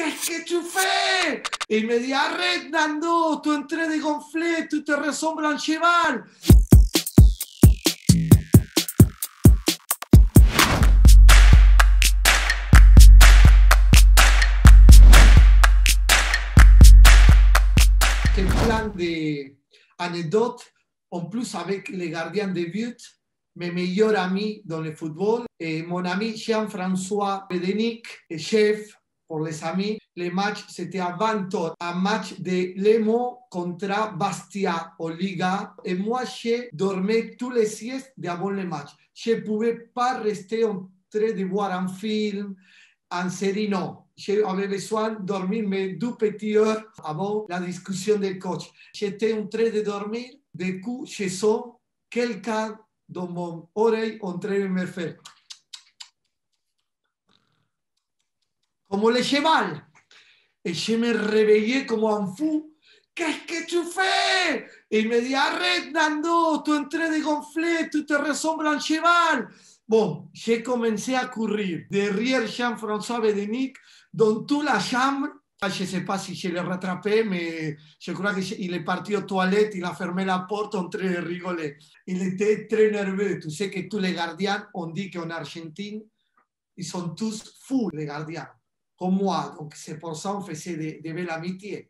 qu'est-ce que tu fais? Et il me dit, arrête Nando, tu es en train de gonfler, tu te ressembles à un cheval. Quel plein d'anecdotes, en plus avec les gardiens de but, mes meilleurs amis dans le football, et mon ami Jean-François Bédénic, chef pour les amis. Le match, c'était à 20h, un match de Lemo contre Bastia en Liga. Et moi, je dormais tous les siestes avant le match. Je ne pouvais pas rester en train de voir un film, une série, non. J'avais besoin de dormir mes 2 petites heures avant la discussion del coach. J'étais en train de dormir, du coup, je sens quelqu'un dans mon oreille en train de me faire comme le cheval. Et je me réveillais comme un fou. Qu'est-ce que tu fais? Et il me dit, arrête Nando, tu es en train de gonfler, tu te ressembles à un cheval. Bon, j'ai commencé à courir derrière Jean-François Bédénic dans toute la chambre. Je ne sais pas si je l'ai rattrapé, mais je crois qu'il est parti aux toilettes, il a fermé la porte en train de rigoler. Il était très nerveux. Tu sais que tous les gardiens, on dit qu'en Argentine, ils sont tous fous, les gardiens, comme moi. Donc c'est pour ça qu'on faisait de belles amitiés.